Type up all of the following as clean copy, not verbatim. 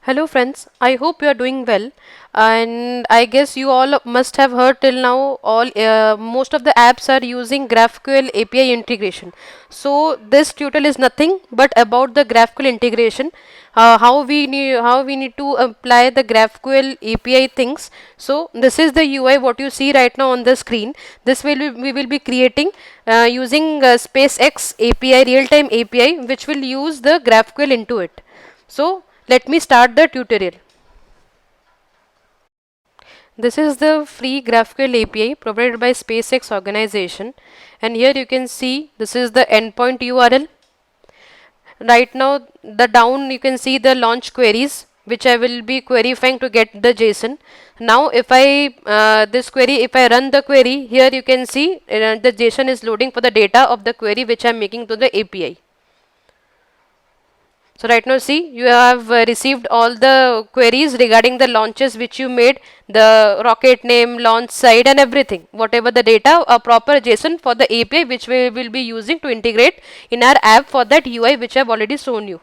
Hello friends, I hope you are doing well, and I guess you all must have heard till now all most of the apps are using GraphQL API integration. So this tutorial is nothing but about the GraphQL integration, how we need to apply the GraphQL API things. So this is the UI what you see right now on the screen. This we will be creating using SpaceX API real-time API, which will use the GraphQL into it. So let me start the tutorial. This is the free GraphQL API provided by SpaceX organization, and here you can see this is the endpoint URL. Right now the down you can see the launch queries which I will be querying to get the JSON. Now if I if I run the query, here you can see the JSON is loading for the data of the query which I am making to the API. So right now see you have received all the queries regarding the launches which you made, the rocket name, launch site and everything. Whatever the data, a proper JSON for the API which we will be using to integrate in our app for that UI which I have already shown you.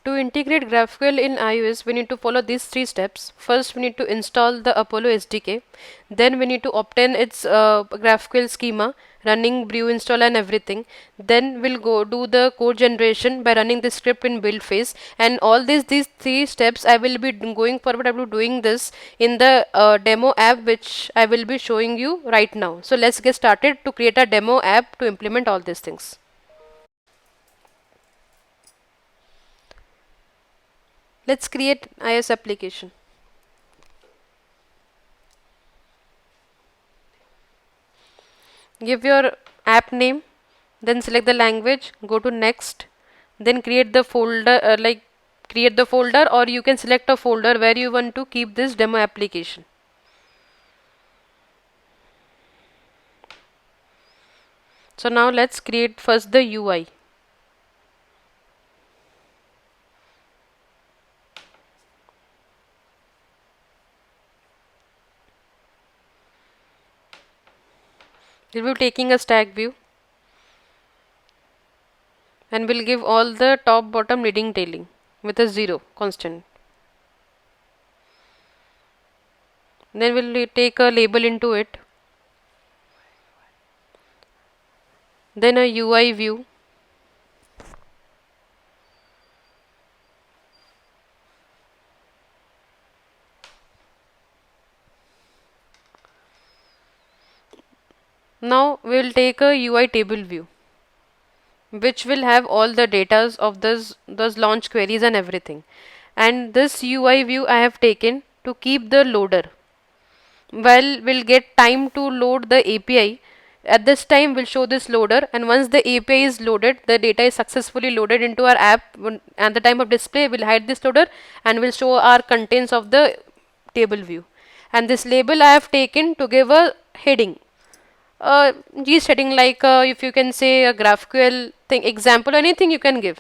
To integrate GraphQL in iOS, we need to follow these three steps. First, we need to install the Apollo SDK. Then we need to obtain its GraphQL schema, running brew install and everything. Then we'll go do the code generation by running the script in build phase. And all these three steps, I will be going forward. I will be doing this in the demo app which I will be showing you right now. So let's get started to create a demo app to implement all these things. Let's create iOS application. Give your app name, then select the language, go to next, then create the folder create the folder, or you can select a folder where you want to keep this demo application. So now let's create first the UI. We'll be taking a stack view and we'll give all the top bottom leading tailing with a 0 constant. Then we'll take a label into it, then a UI view, now we'll take a UI table view which will have all the datas of those launch queries and everything. And this UI view I have taken to keep the loader. Well, we'll get time to load the API. At this time, we'll show this loader, and once the API is loaded, the data is successfully loaded into our app. At the time of display, we'll hide this loader and we'll show our contents of the table view. And this label I have taken to give a heading. Gist heading, like if you can say a GraphQL thing example, anything you can give.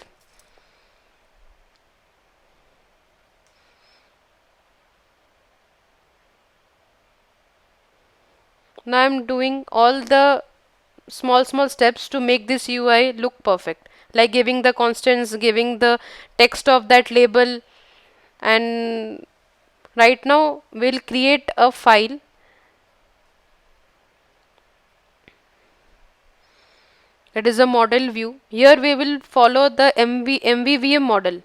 Now I'm doing all the small steps to make this UI look perfect, like giving the constants, giving the text of that label. And right now we'll create a file. It is a model view. Here we will follow the MVVM model.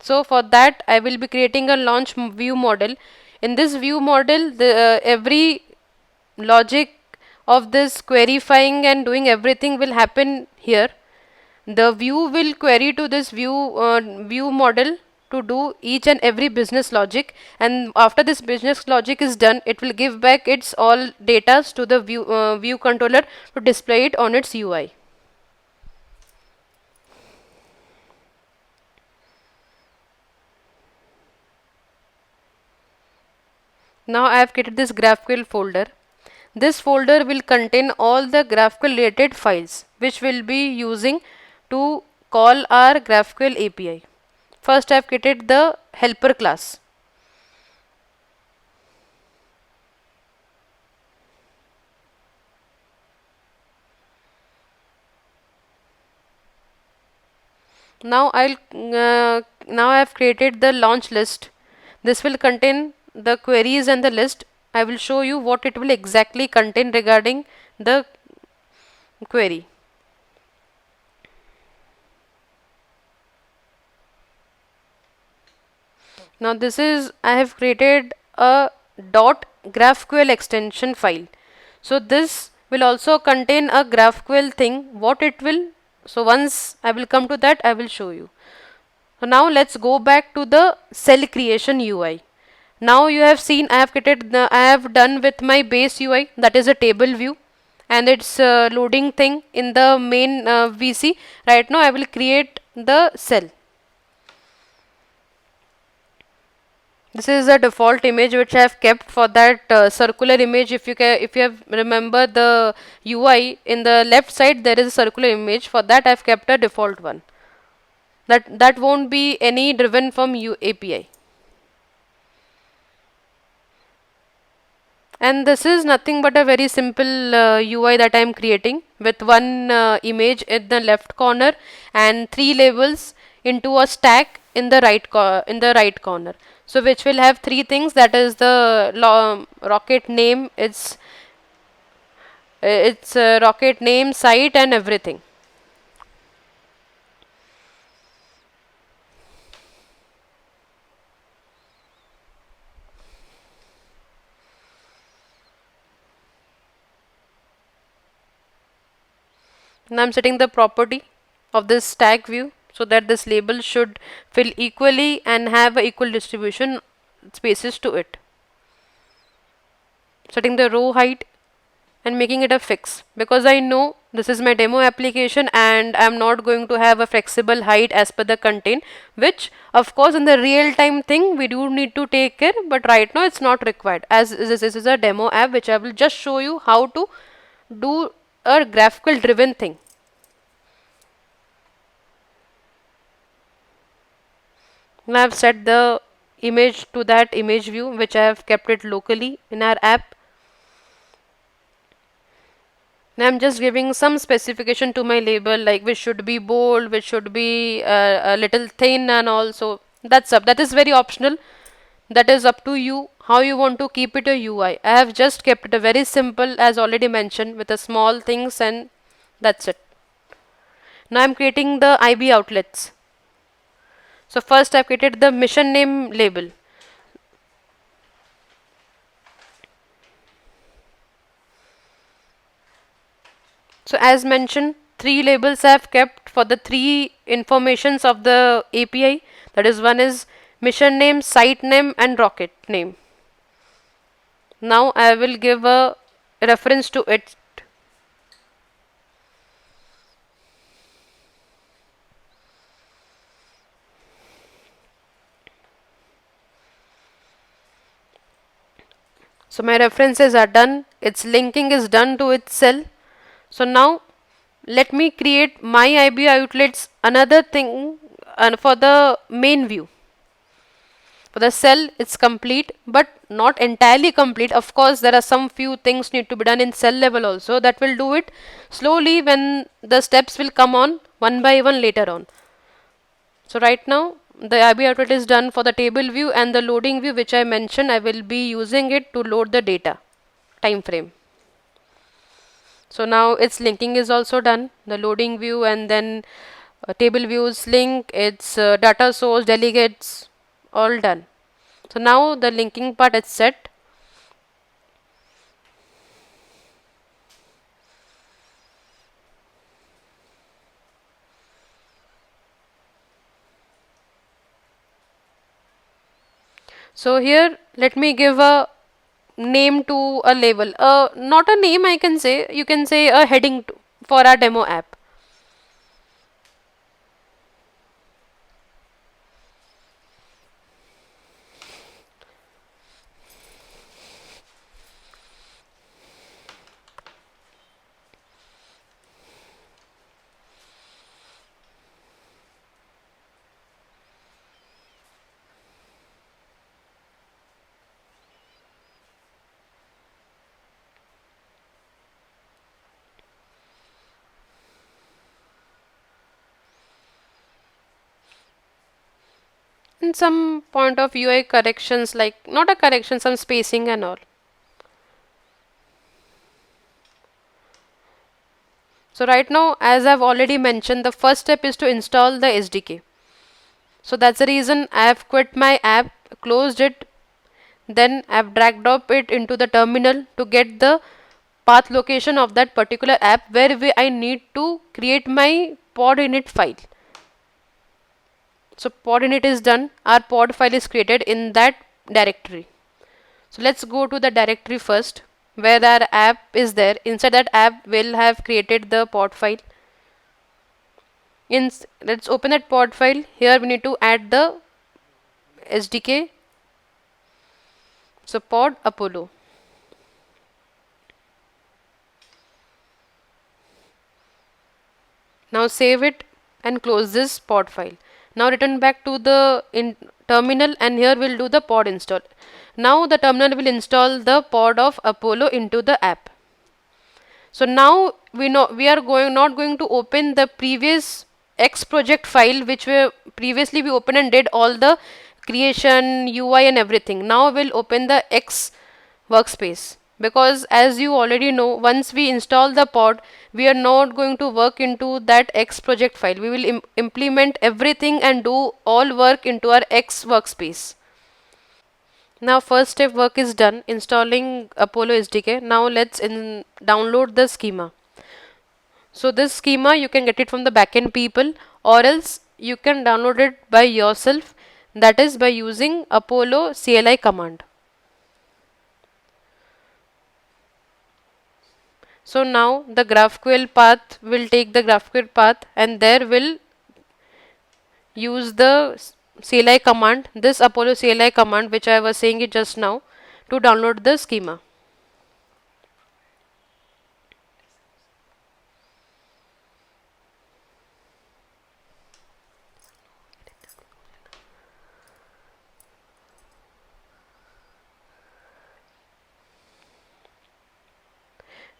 So for that I will be creating a launch view model. In this view model, the every logic of this querying and doing everything will happen here. The view will query to this view model to do each and every business logic, and after this business logic is done, it will give back its all data to the view controller to display it on its UI. Now I have created this GraphQL folder. This folder will contain all the GraphQL related files which we'll be using to call our GraphQL API. First I have created the helper class. Now now I have created the launch list. This will contain the queries and the list. I will show you what it will exactly contain regarding the query. Now this is, I have created a dot GraphQL extension file. So this will also contain a GraphQL thing. What it will, so once I will come to that, I will show you. So now let's go back to the cell creation UI. Now you have seen I have created the, I have done with my base UI, that is a table view, and it's loading thing in the main VC. Right now I will create the cell. This is the default image which I have kept for that circular image. If you have remember the UI in the left side, there is a circular image. For that I have kept a default one. That won't be any driven from API. And this is nothing but a very simple UI that I am creating with one image in the left corner and three labels into a stack in the right corner. So which will have three things, that is the rocket name, its rocket name, site, and everything. Now I'm setting the property of this stack view so that this label should fill equally and have a equal distribution spaces to it. Setting the row height and making it a fix, because I know this is my demo application and I'm not going to have a flexible height as per the content, which of course in the real time thing we do need to take care, but right now it's not required, as this is a demo app which I will just show you how to do a graphical driven thing. Now I've set the image to that image view which I have kept it locally in our app. Now I'm just giving some specification to my label, like which should be bold, which should be a little thin, and also that's up. That is very optional. That is up to you how you want to keep it a UI. I have just kept it a very simple, as already mentioned, with a small things, and that's it. Now I'm creating the IB outlets. So first I've created the mission name label. So as mentioned, three labels I have kept for the three informations of the API. That is, one is mission name, site name, and rocket name. Now I will give a reference to it. So my references are done. Its linking is done to its cell. So now let me create my IB outlets, another thing, for the main view. For the cell it's complete, but not entirely complete. Of course there are some few things need to be done in cell level also, that will do it slowly when the steps will come on one by one later on. So right now the IB outlet is done for the table view, and the loading view which I mentioned, I will be using it to load the data time frame. So now its linking is also done, the loading view, and then table views link, its data source, delegates, all done. So now the linking part is set. So here let me give a name to a label. Not a name, I can say, you can say a heading for our demo app. and some point of UI corrections, like not a correction, some spacing and all. So right now, as I've already mentioned, the first step is to install the SDK. So that's the reason I have quit my app, closed it, then I've dragged up it into the terminal to get the path location of that particular app where I need to create my pod init file. So pod init is done, our pod file is created in that directory. So let's go to the directory first where our app is there. Inside that app we'll have created the pod file. Let's open that pod file. Here we need to add the SDK. So pod Apollo. Now save it and close this pod file. Now return back to the terminal, and here we'll do the pod install. Now the terminal will install the pod of Apollo into the app. So now we know we are not going to open the previous X project file which we previously we opened and did all the creation, UI and everything. Now we'll open the X workspace, because as you already know, once we install the pod, we are not going to work into that X project file. We will implement everything and do all work into our X workspace. Now first step work is done, installing Apollo SDK. Now let's download the schema. So this schema you can get it from the backend people, or else you can download it by yourself, that is by using Apollo CLI command. So now the GraphQL path will take the GraphQL path, and there will use the CLI command, this Apollo CLI command which I was saying it just now, to download the schema.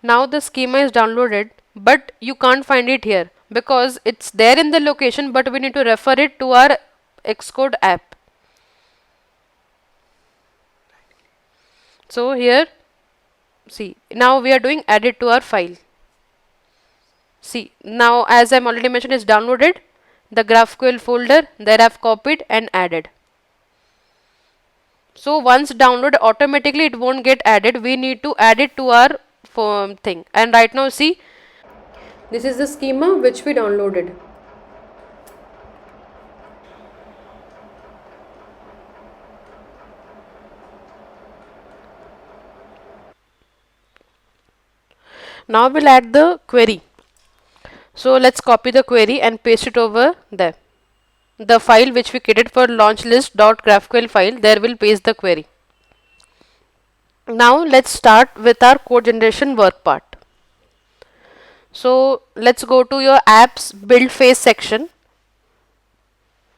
Now the schema is downloaded, but you can't find it here because it's there in the location, but we need to refer it to our Xcode app. So here, see, now we are doing add it to our file. See, now as I'm already mentioned, it's downloaded the GraphQL folder, there I've copied and added. So once download, automatically it won't get added. We need to add it to our thing. And right now see, this is the schema which we downloaded. Now we'll add the query. So let's copy the query and paste it over there. The file which we created for launch list.graphql file, there we'll paste the query. Now let's start with our code generation work part. So let's go to your apps build phase section.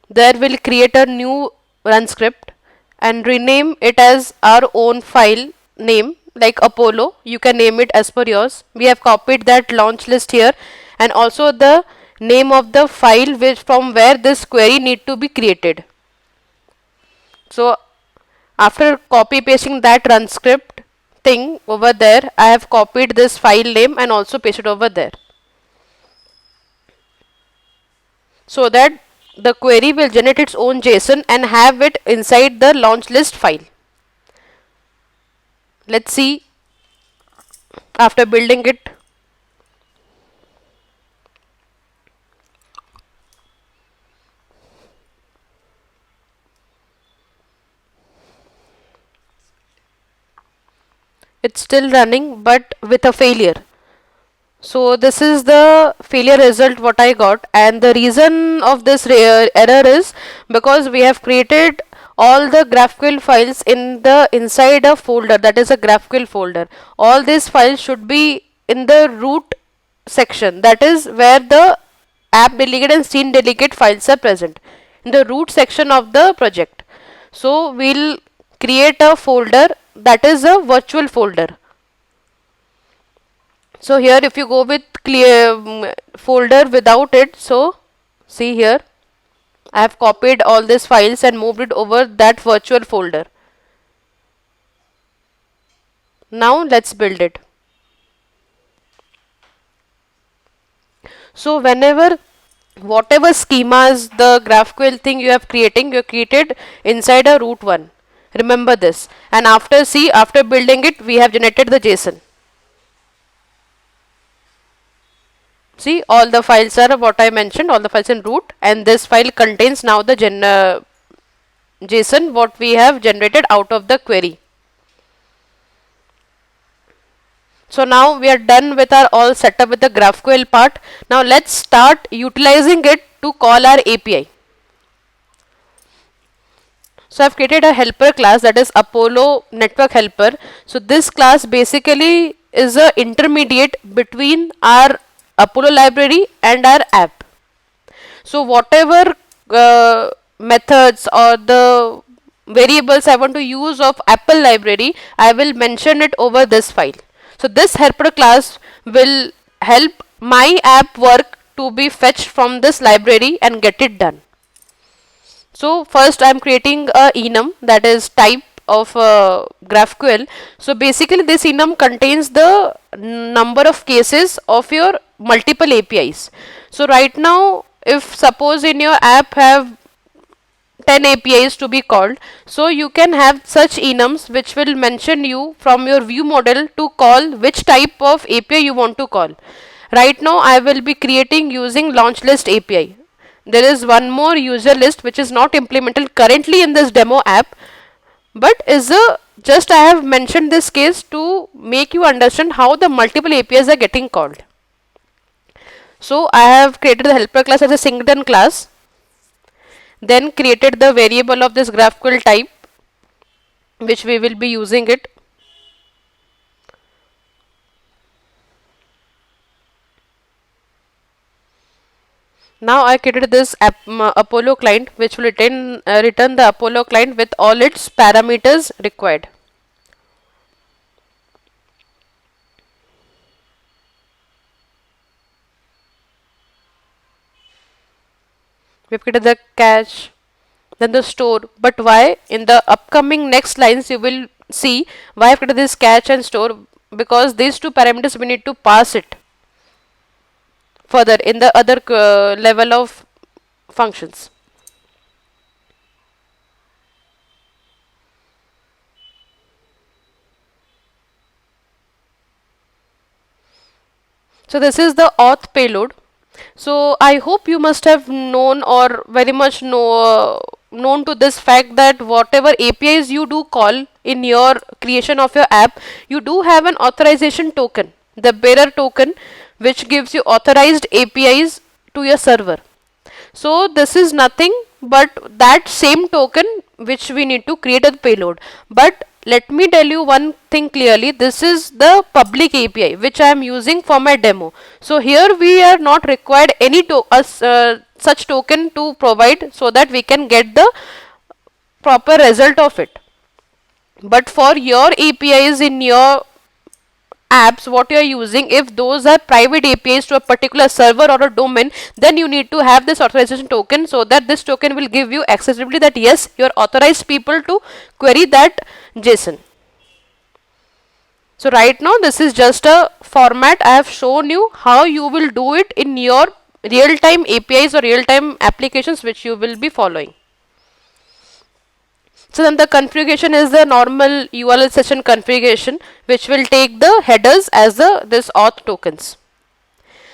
There we'll create a new run script and rename it as our own file name, like Apollo. You can name it as per yours. We have copied that launch list here, and also the name of the file from where this query need to be created. So after copy pasting that run script thing over there, I have copied this file name and also pasted over there, so that the query will generate its own JSON and have it inside the launch list file. Let's see after building it. It's still running but with a failure. So this is the failure result what I got, and the reason of this error is because we have created all the GraphQL files in the inside a folder, that is a GraphQL folder. All these files should be in the root section, that is where the app delegate and scene delegate files are present, in the root section of the project. So we'll create a folder that is a virtual folder. So here if you go with clear folder without it, so see here, I have copied all these files and moved it over that virtual folder. Now let's build it. So whenever whatever schemas the GraphQL thing you have creating, you created inside a root one. Remember this. And after building it, we have generated the JSON. See, all the files are what I mentioned, all the files in root, and this file contains now the JSON what we have generated out of the query. So now we are done with our all setup with the GraphQL part. Now let's start utilizing it to call our API. So I've created a helper class, that is Apollo Network Helper. So this class basically is a intermediate between our Apollo library and our app. So whatever methods or the variables I want to use of Apple library, I will mention it over this file. So this helper class will help my app work to be fetched from this library and get it done. So first I am creating a enum, that is type of GraphQL. So basically this enum contains the number of cases of your multiple APIs. So right now, if suppose in your app have 10 APIs to be called, so you can have such enums which will mention you from your view model to call which type of API you want to call. Right now I will be creating using launch list API. There is one more user list which is not implemented currently in this demo app, but is a just I have mentioned this case to make you understand how the multiple APIs are getting called. So I have created the helper class as a singleton class, then created the variable of this GraphQL type which we will be using it. Now I created this Apollo client which will return the Apollo client with all its parameters required. We've created the cache, then the store. But why? In the upcoming next lines you will see why I've created this cache and store, because these two parameters we need to pass it further in the other level of functions. So this is the auth payload. So I hope you must have known or very much known to this fact that whatever APIs you do call in your creation of your app, you do have an authorization token, the bearer token, which gives you authorized APIs to your server. So this is nothing but that same token which we need to create a payload. But let me tell you one thing clearly, this is the public API which I am using for my demo. So here we are not required any such token to provide so that we can get the proper result of it. But for your APIs in your apps what you are using, if those are private APIs to a particular server or a domain, then you need to have this authorization token, so that this token will give you accessibility that yes, you are authorized people to query that JSON. So right now this is just a format. I have shown you how you will do it in your real-time APIs or real-time applications which you will be following. So then the configuration is the normal URL session configuration which will take the headers as this auth tokens.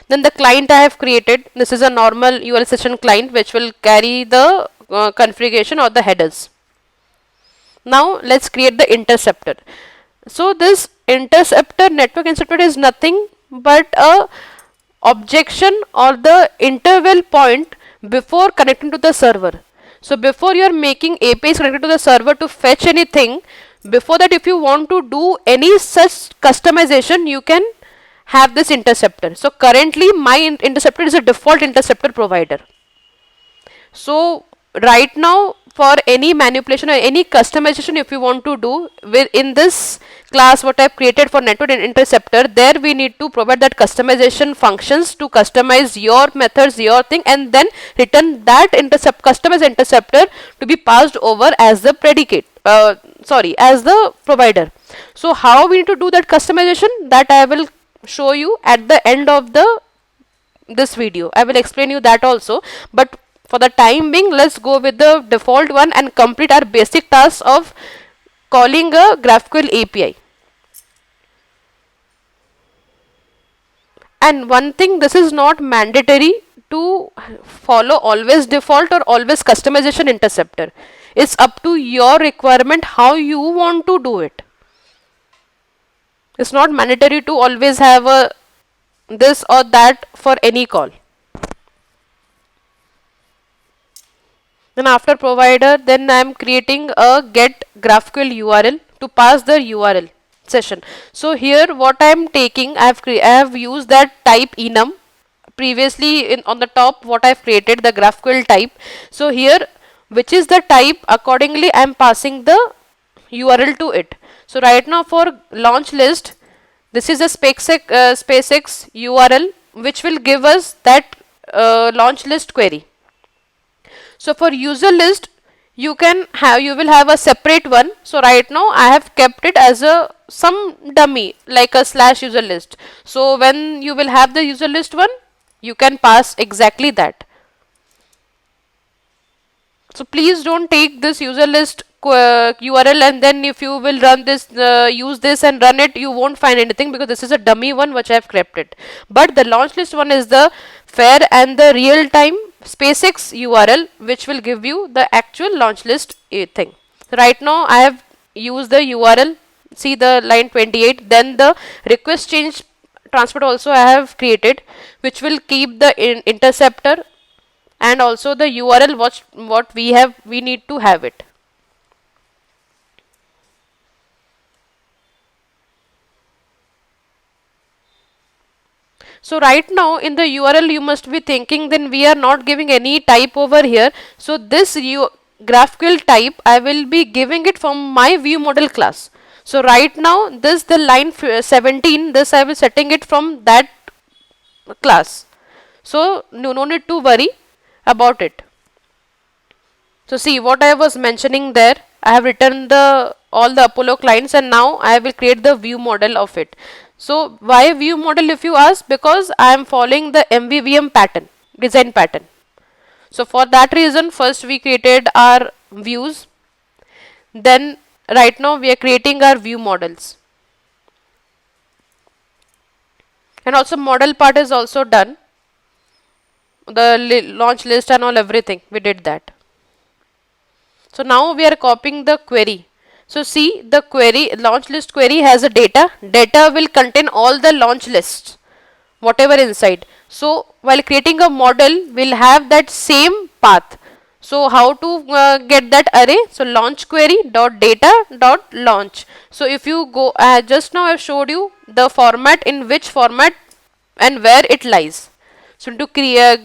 Then the client I have created, this is a normal URL session client which will carry the configuration or the headers. Now let's create the interceptor. So this interceptor, network interceptor, is nothing but a objection or the interval point before connecting to the server. So before you are making APIs connected to the server to fetch anything, before that if you want to do any such customization, you can have this interceptor. So currently my interceptor is a default interceptor provider. So right now for any manipulation or any customization if you want to do in this class what I've created for network and interceptor, there we need to provide that customization functions to customize your methods, your thing, and then return that customized interceptor to be passed over as the predicate, as the provider. So how we need to do that customization, that I will show you at the end of this video. I will explain you that also, but for the time being, let's go with the default one and complete our basic task of calling a GraphQL API. And one thing, this is not mandatory to follow always default or always customization interceptor. It's up to your requirement how you want to do it. It's not mandatory to always have a this or that for any call. Then after provider, then I am creating a get GraphQL URL to pass the URL session. So here what I am taking, I have used that type enum. Previously on the top what I have created the GraphQL type. So here which is the type, accordingly I am passing the URL to it. So right now for launch list, this is a SpaceX URL which will give us that launch list query. So for user list, you will have a separate one. So right now I have kept it as some dummy like a slash user list. So when you will have the user list one, you can pass exactly that. So please don't take this user list URL and then if you will run this, use this and run it, you won't find anything because this is a dummy one which I have kept it. But the launch list one is the fair and the real time SpaceX URL which will give you the actual launch list thing. So right now I have used the URL, see the line 28, then the request change transport also I have created which will keep the interceptor and also the URL what we need to have it. So right now in the URL you must be thinking then we are not giving any type over here. So this GraphQL type I will be giving it from my view model class. So right now this the line 17, this I will setting it from that class. So no need to worry about it. So see what I was mentioning there, I have written all the Apollo clients and now I will create the view model of it. So why view model if you ask? Because I am following the MVVM pattern, design pattern. So for that reason first we created our views, then right now we are creating our view models. And also model part is also done. The launch list and all everything, we did that. So now we are copying the query. So see the query, launch list query has a data. Data will contain all the launch lists, whatever inside. So while creating a model, we'll have that same path. So how to get that array? So launch query dot data dot launch. So if you go, just now I showed you the format, in which format and where it lies. So to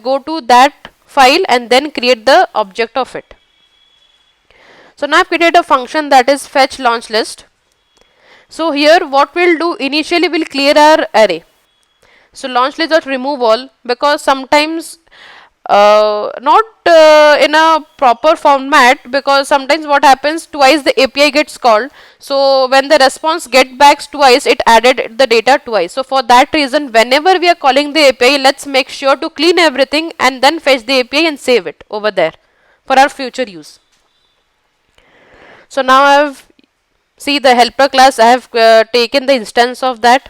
go to that file and then create the object of it. So now I've created a function that is fetch launch list. So here what we'll do, initially we'll clear our array. So launch list dot remove all, because sometimes not in a proper format, because sometimes what happens, twice the API gets called. So when the response get back twice, it added the data twice. So for that reason, whenever we are calling the API, let's make sure to clean everything and then fetch the API and save it over there for our future use. So now I have the helper class. I have taken the instance of that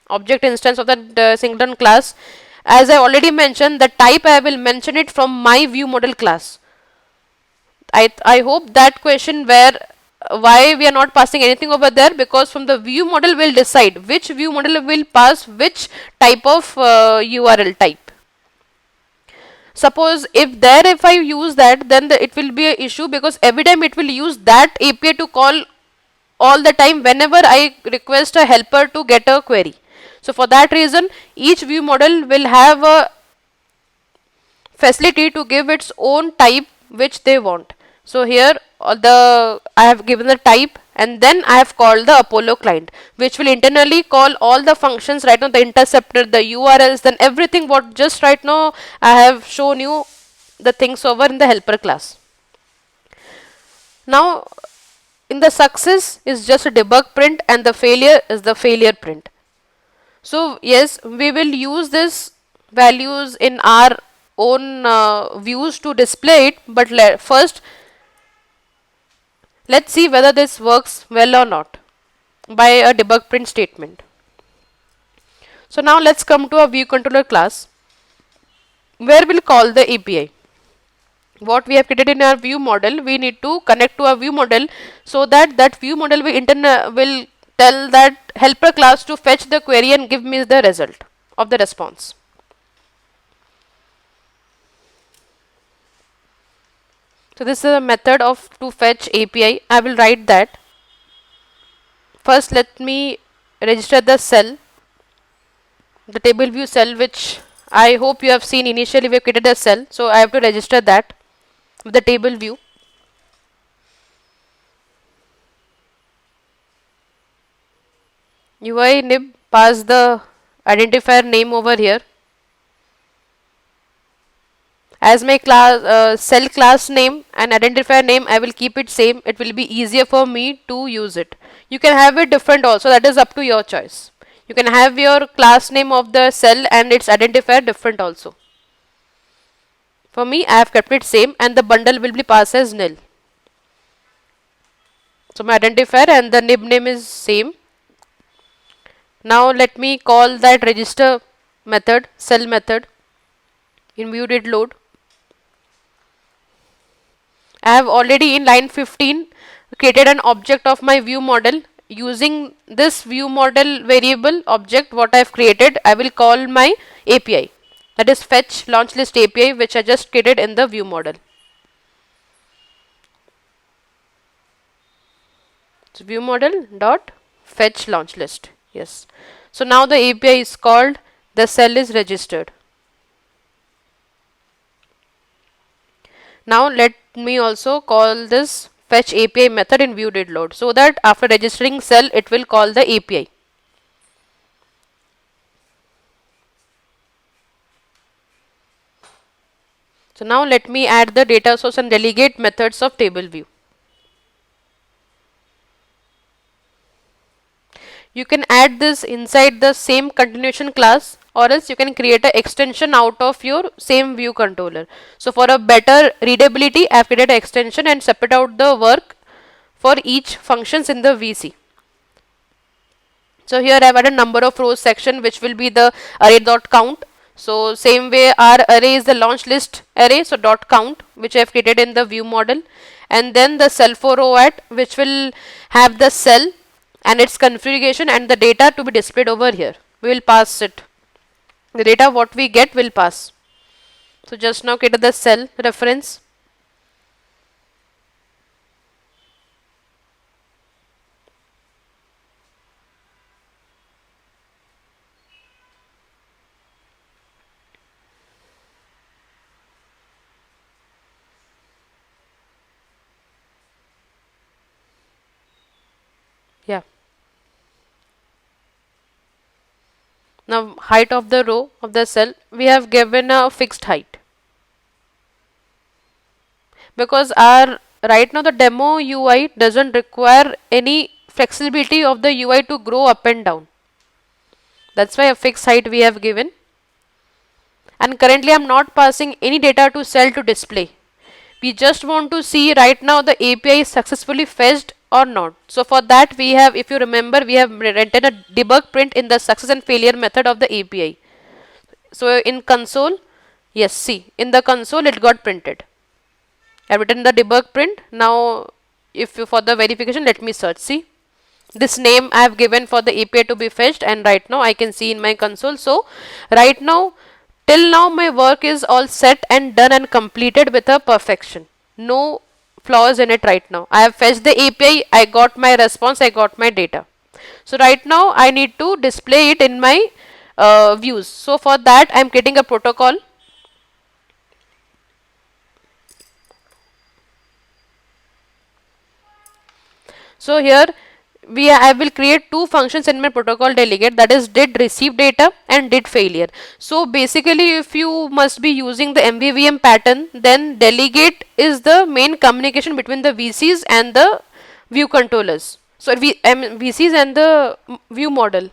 object instance of that singleton class. As I already mentioned, the type I will mention it from my view model class. I hope that question why we are not passing anything over there, because from the view model we'll decide which view model will pass which type of URL type. Suppose if I use that, then it will be an issue, because every time it will use that API to call all the time whenever I request a helper to get a query. So for that reason, each view model will have a facility to give its own type which they want. So here I have given the type, and then I have called the Apollo client, which will internally call all the functions right now, the interceptor, the URLs, then everything what just right now I have shown you the things over in the helper class. Now in the success is just a debug print, and the failure is the failure print. So yes, we will use this values in our own views to display it, but first let's see whether this works well or not by a debug print statement. So now let's come to a view controller class where we'll call the API. What we have created in our view model, we need to connect to our view model, so that that view model will tell that helper class to fetch the query and give me the result of the response. So this is a method of to fetch API. I will write that. First let me register the cell, the table view cell, which I hope you have seen. Initially we have created a cell, so I have to register that with the table view. UI nib pass the identifier name over here. As my class cell class name and identifier name, I will keep it same. It will be easier for me to use it. You can have it different also, that is up to your choice. You can have your class name of the cell and its identifier different also. For me, I have kept it same, and the bundle will be passed as nil. So my identifier and the nib name is same. Now let me call that register method, cell method in view did load. I have already in line 15 created an object of my view model. Using this view model variable object what I have created, I will call my API, that is fetch launch list API, which I just created in the view model. So view model dot fetch launch list. Yes. So now the API is called, the cell is registered. Now let me also call this fetch API method in view did load, so that after registering cell it will call the API. So now let me add the data source and delegate methods of table view. You can add this inside the same continuation class, or else you can create an extension out of your same view controller. So for a better readability, I have created an extension and separate out the work for each functions in the VC. So here I have added number of rows section, which will be the array.count. So same way our array is the launch list array, so dot count, which I have created in the view model, and then the cell for row at, which will have the cell and its configuration and the data to be displayed over here. We will pass it. The data what we get will pass. So just now created the cell reference. Yeah. Now height of the row of the cell, we have given a fixed height, because our right now the demo UI doesn't require any flexibility of the UI to grow up and down. That's why a fixed height we have given. And currently I'm not passing any data to cell to display. We just want to see right now the API is successfully fetched or not. So for that we have, if you remember, we have written a debug print in the success and failure method of the API. So in console, yes, see, in the console it got printed. I have written the debug print. Now if you, for the verification, let me search. See, this name I have given for the API to be fetched, and right now I can see in my console. So right now, till now my work is all set and done and completed with a perfection. No flaws in it right now. I have fetched the API, I got my response, I got my data. So right now I need to display it in my views. So for that I am creating a protocol. So here I will create two functions in my protocol delegate, that is did receive data and did failure. So basically if you must be using the MVVM pattern, then delegate is the main communication between the VCs and the view controllers. So VCs and the view model.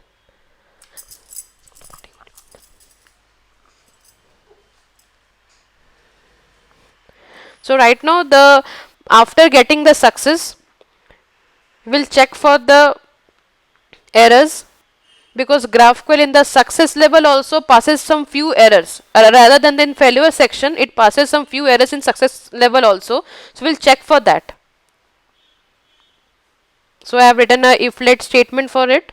So right now after getting the success, we'll check for the errors, because GraphQL in the success level also passes some few errors. Rather than in failure section, it passes some few errors in success level also. So we'll check for that. So I have written a if let statement for it.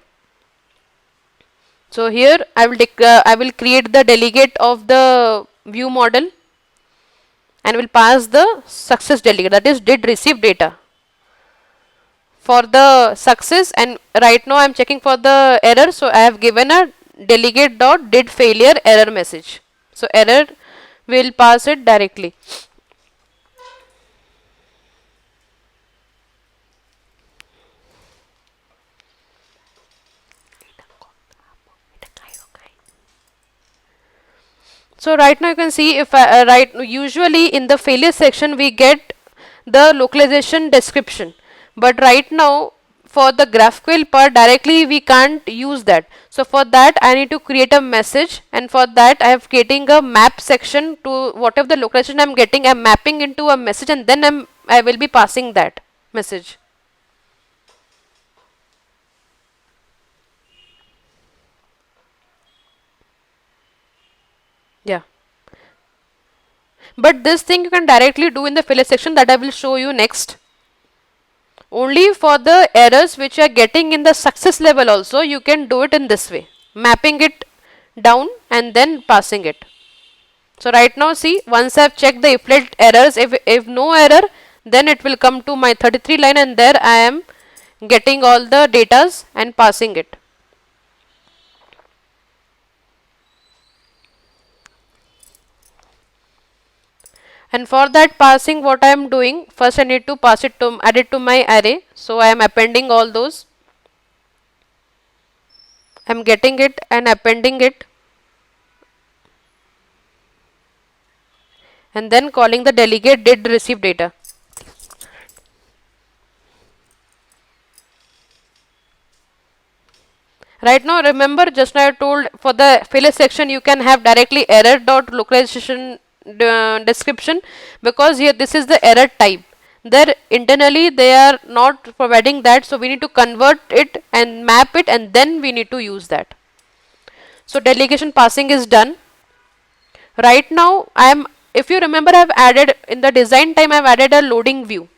So here I will create the delegate of the view model and will pass the success delegate, that is did receive data for the success, and right now I am checking for the error. So I have given a delegate dot did failure error message. So error will pass it directly. So right now you can see if usually in the failure section we get the localization description, but right now for the GraphQL part directly we can't use that. So for that I need to create a message, and for that I have creating a map section to whatever the localization I'm getting, I'm mapping into a message, and then I will be passing that message. Yeah. But this thing you can directly do in the failure section, that I will show you next. Only for the errors which you are getting in the success level also you can do it in this way, mapping it down and then passing it. So right now see, once I have checked the if let errors, if no error, then it will come to my 33 line, and there I am getting all the datas and passing it. And for that passing, what I am doing, first I need to pass it to add it to my array. So I am appending all those. I am getting it and appending it, and then calling the delegate did receive data. Right now remember, just now I told for the failure section you can have directly error dot localization description, because here this is the error type. There internally they are not providing that, so we need to convert it and map it, and then we need to use that. So delegation passing is done. Right now if you remember, I have added in the design time, I have added a loading view,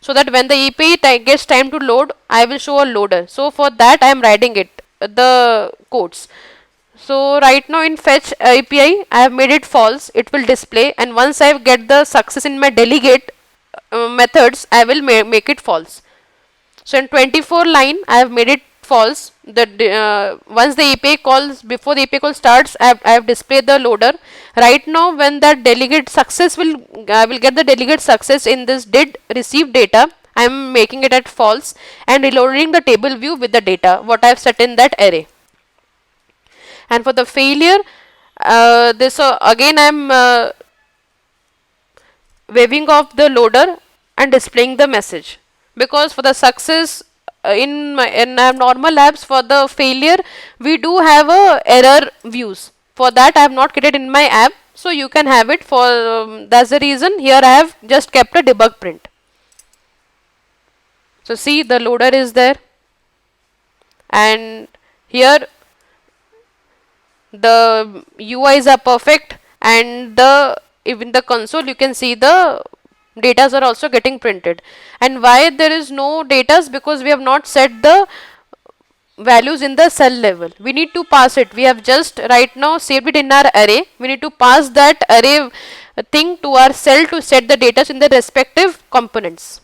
so that when the API gets time to load, I will show a loader. So for that I am writing it the codes. So right now in fetch API I have made it false, it will display, and once I get the success in my delegate methods, I will make it false. So in 24 line I have made it false. Once the API calls, before the API call starts, I have displayed the loader. Right now when that delegate success I will get the delegate success in this did receive data, I am making it at false and reloading the table view with the data what I have set in that array. And for the failure, this again I am waving off the loader and displaying the message, because for the success in normal labs, for the failure we do have a error views. For that I have not created in my app, so you can have it. For that's the reason here I have just kept a debug print. So see, the loader is there, and here the UIs are perfect, and even the console you can see the datas are also getting printed. And why there is no datas? Because we have not set the values in the cell level. We need to pass it. We have just right now saved it in our array. We need to pass that array thing to our cell to set the datas in the respective components.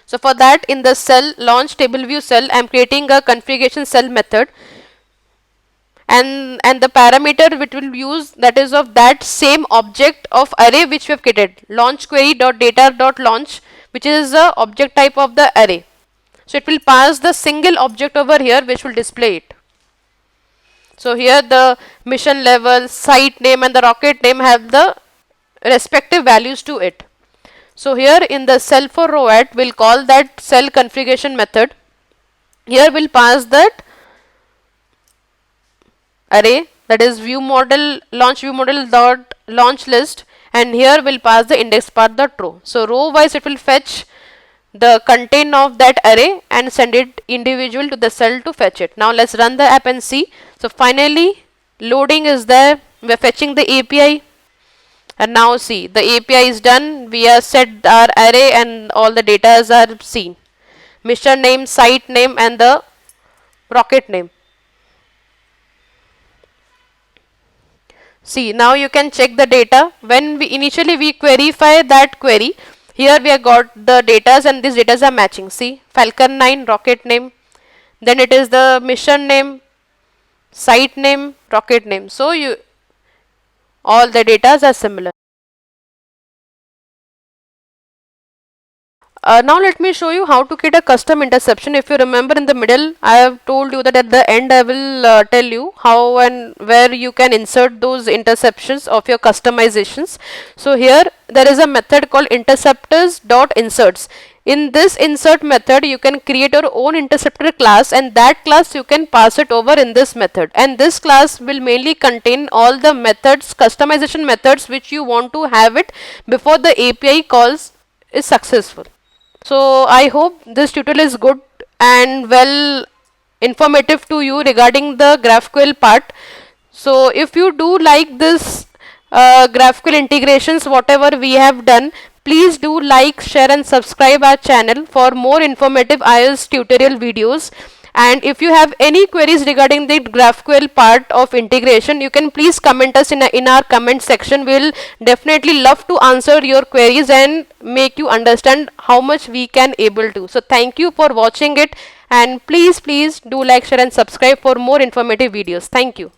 So for that, in the cell launch table view cell, I am creating a configuration cell method, and the parameter which will use, that is of that same object of array which we have created, launch query dot data dot launch, which is the object type of the array. So it will pass the single object over here which will display it. So here the mission level, site name and the rocket name have the respective values to it. So here in the cell for row at, we'll call that cell configuration method. Here we'll pass that array, that is view model launch view model dot launch list, and here we'll pass the index path dot row. So row wise it will fetch the content of that array and send it individual to the cell to fetch it. Now let's run the app and see. So finally loading is there, we're fetching the API, and now see the API is done. We have set our array and all the data are seen, mission name, site name and the rocket name. See, now you can check the data. When we initially queryify that query, here we have got the data and these data are matching. See, Falcon 9 rocket name, then it is the mission name, site name, rocket name. So all the data are similar. Now let me show you how to create a custom interception. If you remember, in the middle I have told you that at the end I will tell you how and where you can insert those interceptions of your customizations. So here there is a method called interceptors.inserts. In this insert method you can create your own interceptor class, and that class you can pass it over in this method, and this class will mainly contain all the methods, customization methods which you want to have it before the API calls is successful. So I hope this tutorial is good and well informative to you regarding the GraphQL part. So if you do like this GraphQL integrations whatever we have done, please do like, share and subscribe our channel for more informative iOS tutorial videos. And if you have any queries regarding the GraphQL part of integration, you can please comment us in our comment section. We'll definitely love to answer your queries and make you understand how much we can able to. So thank you for watching it, and please do like, share and subscribe for more informative videos. Thank you.